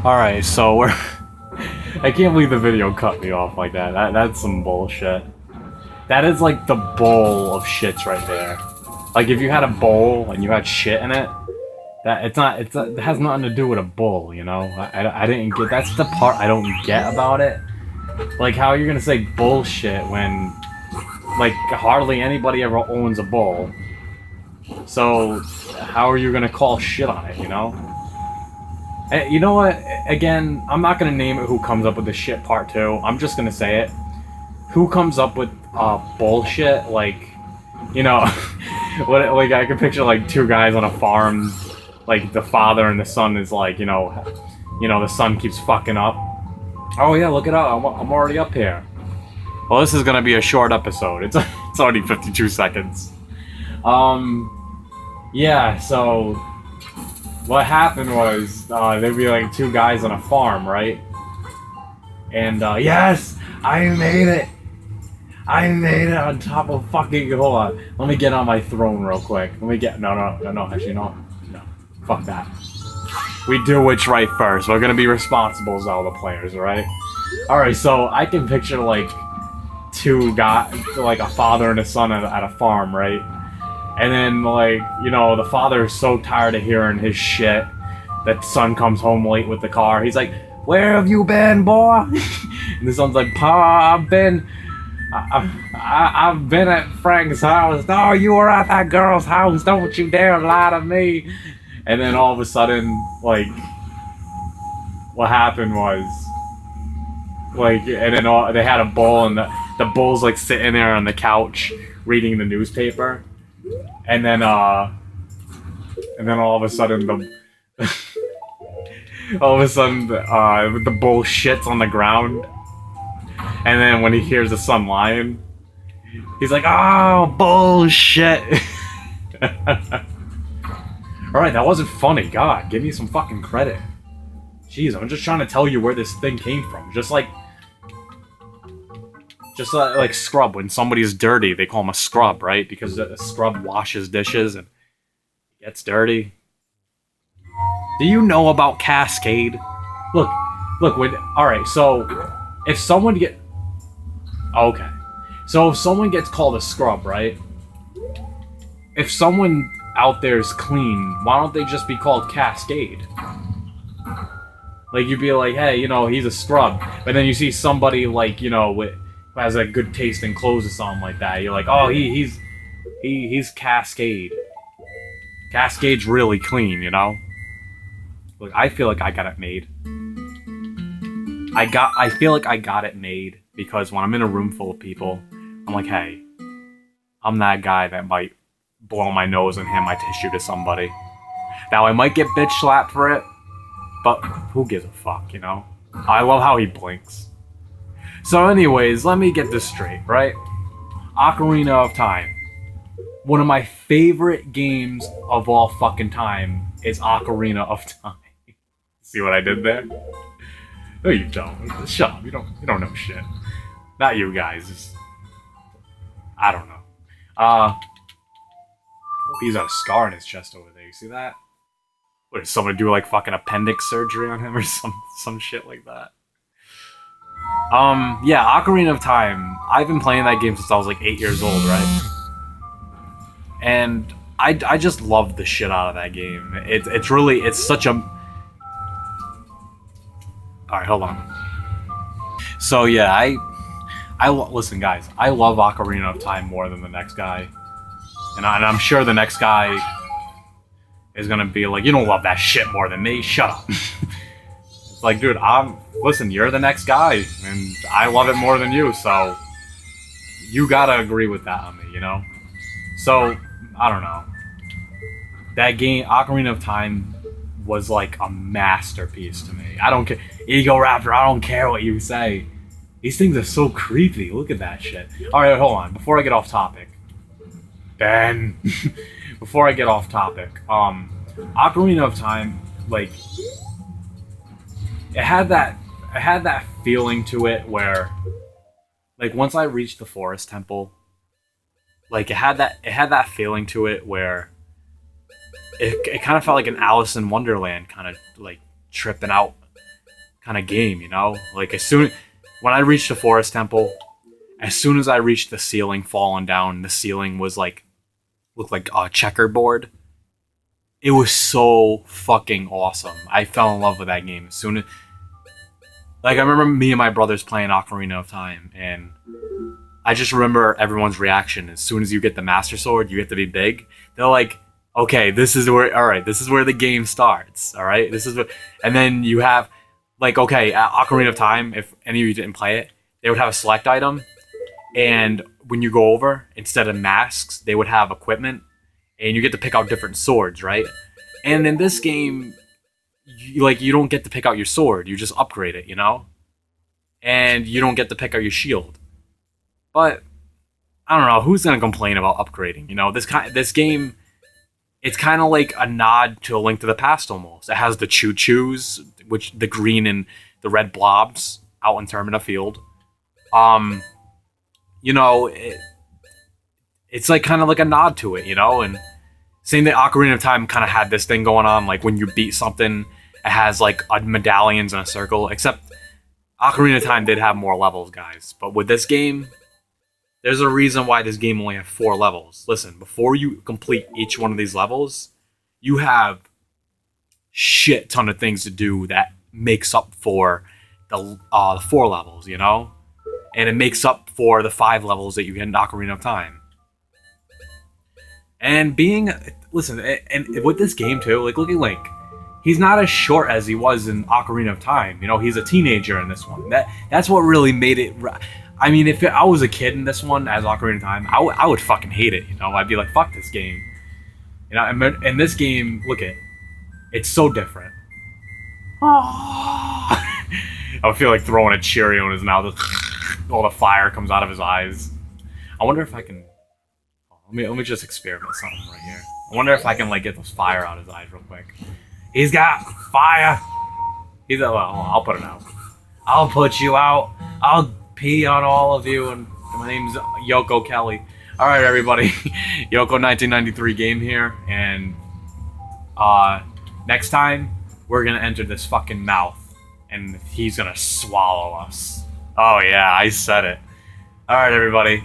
Alright, so we're... I can't believe the video cut me off like that. That's some bullshit. That is like the bowl of shits right there. Like if you had a bowl and you had shit in it, it has nothing to do with a bowl, you know? I didn't get... That's the part I don't get about it. Like how you're gonna say bullshit when... Like, hardly anybody ever owns a bowl. So, how are you gonna call shit on it, you know? And you know what? Again, I'm not gonna name it who comes up with the shit part two. I'm just gonna say it. Who comes up with bullshit? Like, you know, like I can picture like two guys on a farm. Like the father and the son is like, you know, the son keeps fucking up. Oh yeah, look it up. I'm already up here. Well, this is gonna be a short episode. It's already 52 seconds. Yeah, so what happened was there'd be like two guys on a farm, right? And yes, I made it. I made it on top of fucking. Hold on, let me get on my throne real quick. Let me get no. Actually, no. Fuck that. We do what's right first. We're gonna be responsible Zelda players, alright? Alright, so I can picture like two guys, like a father and a son at a farm, right? And then, like, you know, the father is so tired of hearing his shit that son comes home late with the car. He's like, "Where have you been, boy?" And the son's like, "Pa, I've been at Frank's house." "No, you were at that girl's house. Don't you dare lie to me." And then all of a sudden, like, what happened was, like, and then they had a bull, and the bull's like sitting there on the couch reading the newspaper, and then all of a sudden the bull shits on the ground, and then when he hears the son lying, he's like, "Oh, bullshit." Alright, that wasn't funny. God, give me some fucking credit. Jeez, I'm just trying to tell you where this thing came from. Just like scrub. When somebody's dirty, they call him a scrub, right? Because a scrub washes dishes and gets dirty. Do you know about Cascade? Look, alright, so if someone gets called a scrub, right? If someone out there's clean, why don't they just be called Cascade? Like, you'd be like, hey, you know, he's a scrub. But then you see somebody, like, you know, who has a good taste in clothes or something like that. You're like, oh, he's Cascade. Cascade's really clean, you know? Look, I feel like I got it made. I feel like I got it made because when I'm in a room full of people, I'm like, hey, I'm that guy that might blow my nose and hand my tissue to somebody. Now, I might get bitch slapped for it, but who gives a fuck, you know? I love how he blinks. So anyways, let me get this straight, right? Ocarina of Time. One of my favorite games of all fucking time is Ocarina of Time. See what I did there? No, you don't. Shut up. You don't know shit. Not you guys. I don't know. He's got a scar in his chest over there. You see that? What, did someone do like fucking appendix surgery on him or some shit like that? Yeah, Ocarina of Time. I've been playing that game since I was like 8 years old, right? And I just love the shit out of that game. It's such a... Alright, hold on. So yeah, listen guys, I love Ocarina of Time more than the next guy. And I'm sure the next guy is gonna be like, you don't love that shit more than me, shut up. It's like, dude, listen, you're the next guy, and I love it more than you, so you gotta agree with that on me, you know? So, I don't know. That game, Ocarina of Time, was like a masterpiece to me. I don't care. Ego Raptor, I don't care what you say. These things are so creepy. Look at that shit. Alright, hold on. Before I get off topic. Ben. Before I get off topic. Ocarina of Time, like, it had that feeling to it where, like, once I reached the forest temple, like, it had that feeling to it where it kind of felt like an Alice in Wonderland kind of, like, tripping out kind of game, you know? Like when I reached the forest temple, as soon as I reached the ceiling falling down, the ceiling was like, looked like a checkerboard. It was so fucking awesome. I fell in love with that game as soon as, like, I remember me and my brothers playing Ocarina of Time, and I just remember everyone's reaction. As soon as you get the Master Sword, you get to be big. They're like, okay, this is where the game starts, all right? This is what, and then you have, like, okay, at Ocarina of Time, if any of you didn't play it, they would have a select item, and when you go over, instead of masks, they would have equipment, and you get to pick out different swords, right? And in this game, you don't get to pick out your sword, you just upgrade it, you know? And you don't get to pick out your shield. But, I don't know, who's gonna complain about upgrading, you know? This game, it's kind of like a nod to A Link to the Past almost. It has the choo-choos, which the green and the red blobs out in Termina Field. You know, it's like kind of like a nod to it, you know? And same that Ocarina of Time kind of had this thing going on, like when you beat something, it has like medallions in a circle, except Ocarina of Time did have more levels, guys. But with this game, there's a reason why this game only has 4 levels. Listen, before you complete each one of these levels, you have shit ton of things to do that makes up for the 4 levels, you know? And it makes up for the 5 levels that you get in Ocarina of Time. And listen, and with this game too, like, look at Link. He's not as short as he was in Ocarina of Time. You know, he's a teenager in this one. That's what really made it. I mean, if I was a kid in this one as Ocarina of Time, I would fucking hate it. You know, I'd be like, fuck this game. You know, and this game, look at, it's so different. I would feel like throwing a Cheerio in his mouth. All the fire comes out of his eyes. I wonder if I can. Let me just experiment something right here. I wonder if I can like get this fire out of his eyes real quick. He's got fire. He's well, I'll put it out. I'll put you out. I'll pee on all of you. And my name's Yoko Kelly. All right, everybody. Yoko 1993 game here, and next time we're gonna enter this fucking mouth, and he's gonna swallow us. Oh yeah, I said it. All right, everybody.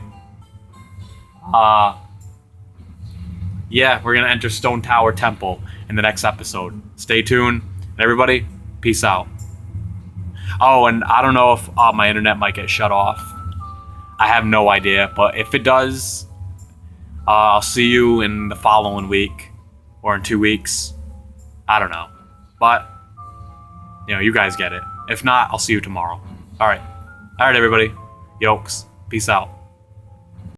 Yeah, we're gonna enter Stone Tower Temple in the next episode. Stay tuned, and everybody, peace out. Oh, and I don't know if my internet might get shut off. I have no idea, but if it does, I'll see you in the following week or in 2 weeks. I don't know, but you know, you guys get it. If not, I'll see you tomorrow. All right, everybody. Yokes. Peace out.